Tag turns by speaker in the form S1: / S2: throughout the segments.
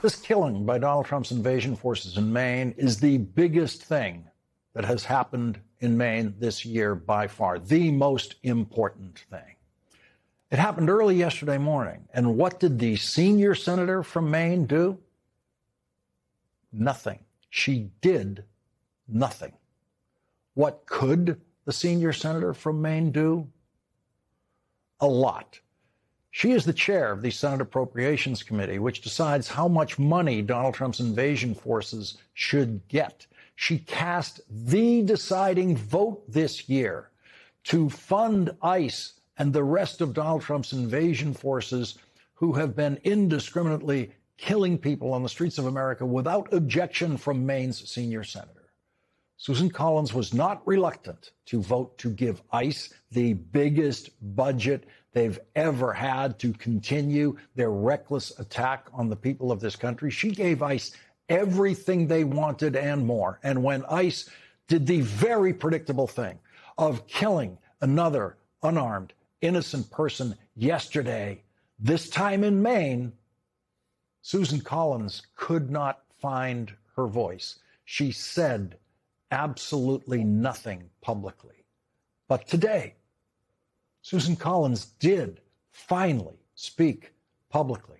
S1: This killing by Donald Trump's invasion forces in Maine is the biggest thing that has happened in Maine this year by far, the most important thing. It happened early yesterday morning. And what did the senior senator from Maine do? Nothing. She did nothing. What could the senior senator from Maine do? A lot. She is the chair of the Senate Appropriations Committee, which decides how much money Donald Trump's invasion forces should get. She cast the deciding vote this year to fund ICE and the rest of Donald Trump's invasion forces who have been indiscriminately killing people on the streets of America without objection from Maine's senior senator. Susan Collins was not reluctant to vote to give ICE the biggest budget they've ever had to continue their reckless attack on the people of this country. She gave ICE everything they wanted and more. And when ICE did the very predictable thing of killing another unarmed, innocent person yesterday, this time in Maine, Susan Collins could not find her voice. She said absolutely nothing publicly. But today, Susan Collins did finally speak publicly.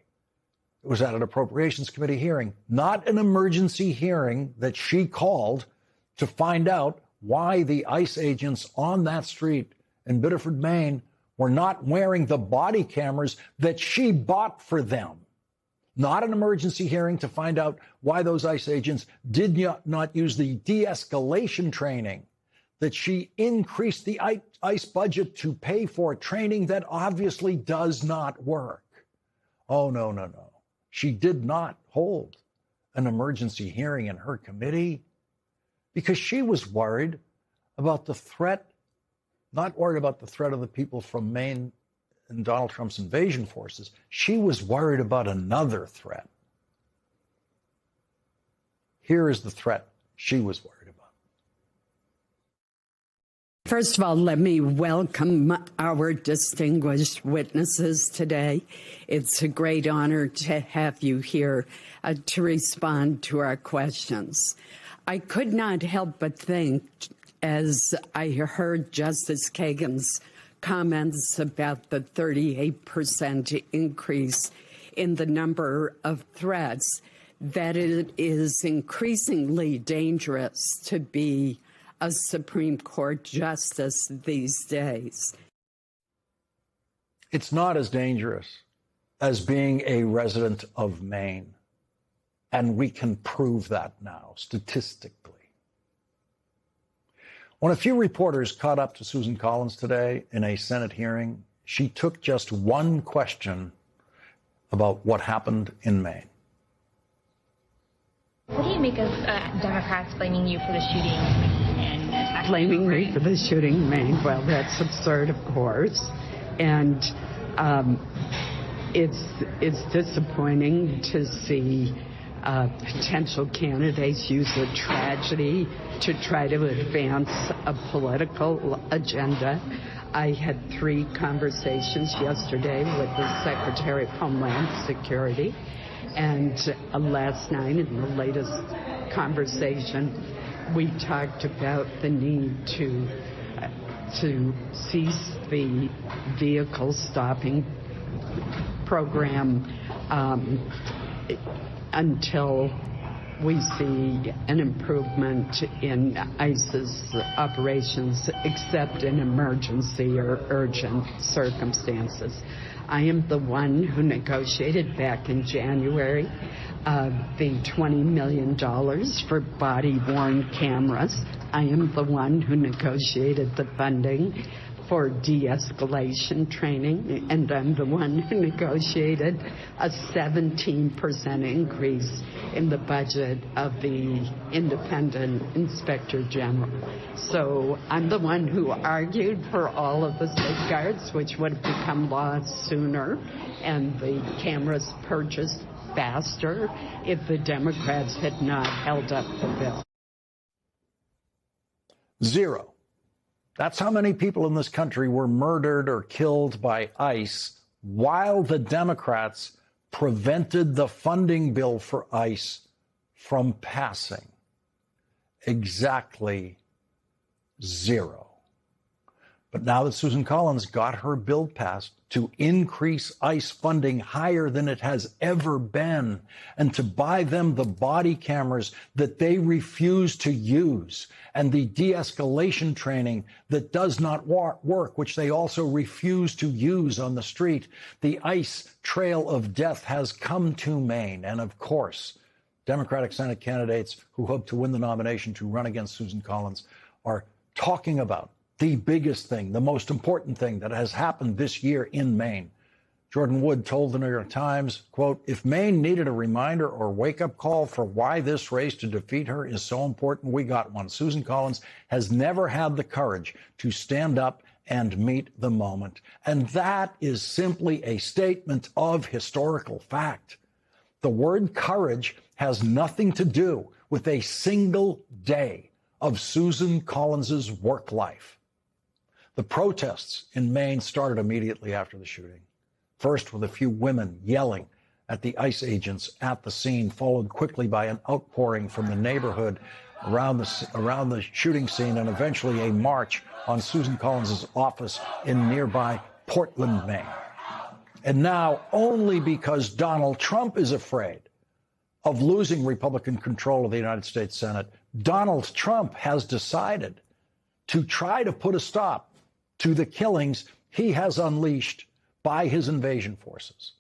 S1: It was at an Appropriations Committee hearing, not an emergency hearing that she called to find out why the ICE agents on that street in Biddeford, Maine, were not wearing the body cameras that she bought for them. Not an emergency hearing to find out why those ICE agents did not use the de-escalation training that she increased the ICE budget to pay for, training that obviously does not work. Oh, no, no, no. She did not hold an emergency hearing in her committee because she was worried about the threat, not worried about the threat of the people from Maine and Donald Trump's invasion forces. She was worried about another threat. Here is the threat she was worried about.
S2: First of all, let me welcome our distinguished witnesses today. It's a great honor to have you here to respond to our questions. I could not help but think, as I heard Justice Kagan's comments about the 38% increase in the number of threats, that it is increasingly dangerous to be a Supreme Court justice these days.
S1: It's not as dangerous as being a resident of Maine, and we can prove that now statistically. When a few reporters caught up to Susan Collins today in a Senate hearing, she took just one question about what happened in Maine.
S3: What do you make of Democrats blaming you for the shooting?
S2: Blaming me for the shooting in Maine? Well, that's absurd, of course. And it's disappointing to see potential candidates use a tragedy to try to advance a political agenda. I had 3 conversations yesterday with the Secretary of Homeland Security, and last night in the latest conversation, we talked about the need to cease the vehicle stopping program until we see an improvement in ICE's operations, except in emergency or urgent circumstances. I am the one who negotiated back in January the $20 million for body-worn cameras. I am the one who negotiated the funding for de-escalation training, and I'm the one who negotiated a 17% increase in the budget of the independent inspector general. So I'm the one who argued for all of the safeguards, which would have become law sooner, and the cameras purchased faster if the Democrats had not held up the bill.
S1: 0. That's how many people in this country were murdered or killed by ICE while the Democrats prevented the funding bill for ICE from passing? Exactly zero. But now that Susan Collins got her bill passed to increase ICE funding higher than it has ever been, and to buy them the body cameras that they refuse to use, and the de-escalation training that does not work, which they also refuse to use on the street, the ICE trail of death has come to Maine. And of course, Democratic Senate candidates who hope to win the nomination to run against Susan Collins are talking about the biggest thing, the most important thing that has happened this year in Maine. Jordan Wood told the New York Times, quote, "If Maine needed a reminder or wake-up call for why this race to defeat her is so important, we got one. Susan Collins has never had the courage to stand up and meet the moment." And that is simply a statement of historical fact. The word courage has nothing to do with a single day of Susan Collins's work life. The protests in Maine started immediately after the shooting. First with a few women yelling at the ICE agents at the scene, followed quickly by an outpouring from the neighborhood around the shooting scene, and eventually a march on Susan Collins's office in nearby Portland, Maine. And now, only because Donald Trump is afraid of losing Republican control of the United States Senate, Donald Trump has decided to try to put a stop to the killings he has unleashed by his invasion forces.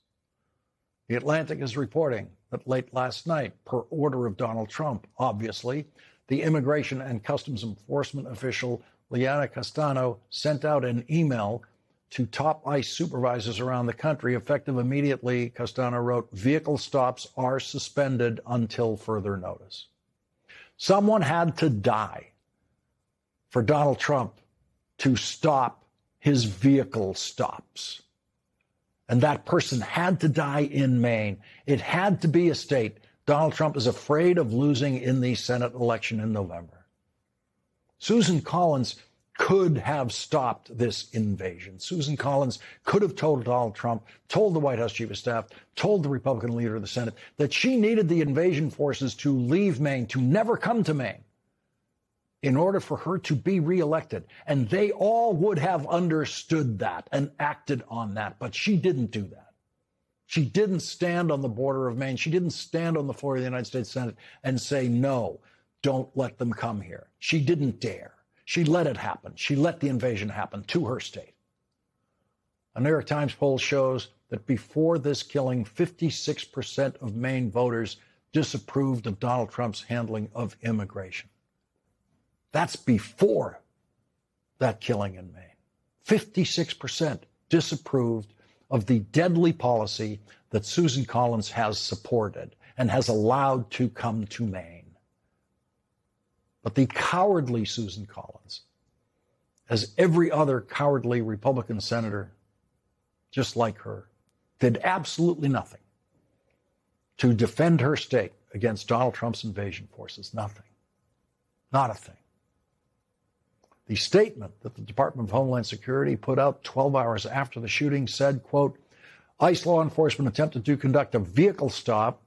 S1: The Atlantic is reporting that late last night, per order of Donald Trump, obviously, the Immigration and Customs Enforcement official Liana Castano sent out an email to top ICE supervisors around the country. Effective immediately, Castano wrote, "Vehicle stops are suspended until further notice." Someone had to die for Donald Trump to stop his vehicle stops. And that person had to die in Maine. It had to be a state Donald Trump is afraid of losing in the Senate election in November. Susan Collins could have stopped this invasion. Susan Collins could have told Donald Trump, told the White House Chief of Staff, told the Republican leader of the Senate that she needed the invasion forces to leave Maine, to never come to Maine, in order for her to be reelected. And they all would have understood that and acted on that. But she didn't do that. She didn't stand on the border of Maine. She didn't stand on the floor of the United States Senate and say, no, don't let them come here. She didn't dare. She let it happen. She let the invasion happen to her state. A New York Times poll shows that before this killing, 56% of Maine voters disapproved of Donald Trump's handling of immigration. That's before that killing in Maine. 56% disapproved of the deadly policy that Susan Collins has supported and has allowed to come to Maine. But the cowardly Susan Collins, as every other cowardly Republican senator just like her, did absolutely nothing to defend her state against Donald Trump's invasion forces. Nothing. Not a thing. The statement that the Department of Homeland Security put out 12 hours after the shooting said, quote, ICE law enforcement attempted to conduct a vehicle stop.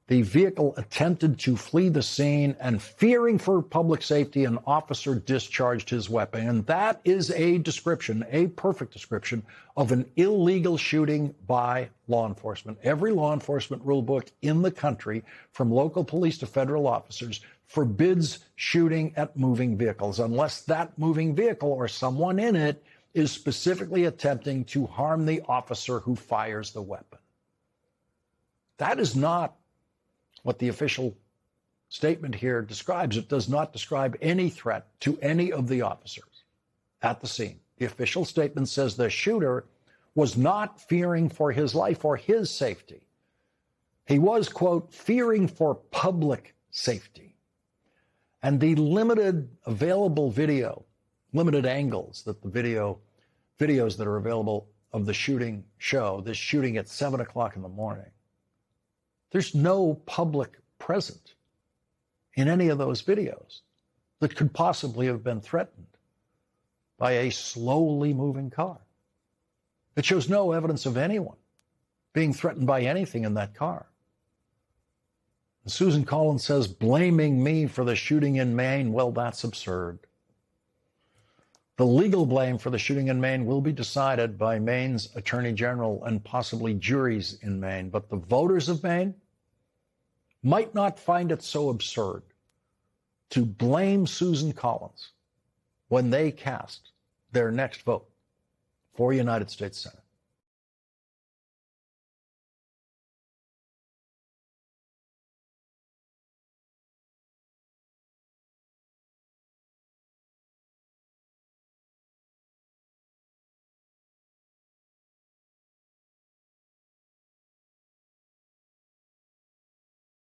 S1: The vehicle attempted to flee the scene, and fearing for public safety, an officer discharged his weapon. And that is a description, a perfect description of an illegal shooting by law enforcement. Every law enforcement rule book in the country, from local police to federal officers, forbids shooting at moving vehicles unless that moving vehicle or someone in it is specifically attempting to harm the officer who fires the weapon. That is not what the official statement here describes. It does not describe any threat to any of the officers at the scene. The official statement says the shooter was not fearing for his life or his safety. He was, quote, fearing for public safety. And the limited available video, limited angles that the videos that are available of the shooting show, this shooting at 7 o'clock in the morning, there's no public present in any of those videos that could possibly have been threatened by a slowly moving car. It shows no evidence of anyone being threatened by anything in that car. And Susan Collins says, blaming me for the shooting in Maine, well, that's absurd. The legal blame for the shooting in Maine will be decided by Maine's Attorney General and possibly juries in Maine. But the voters of Maine might not find it so absurd to blame Susan Collins when they cast their next vote for United States Senate.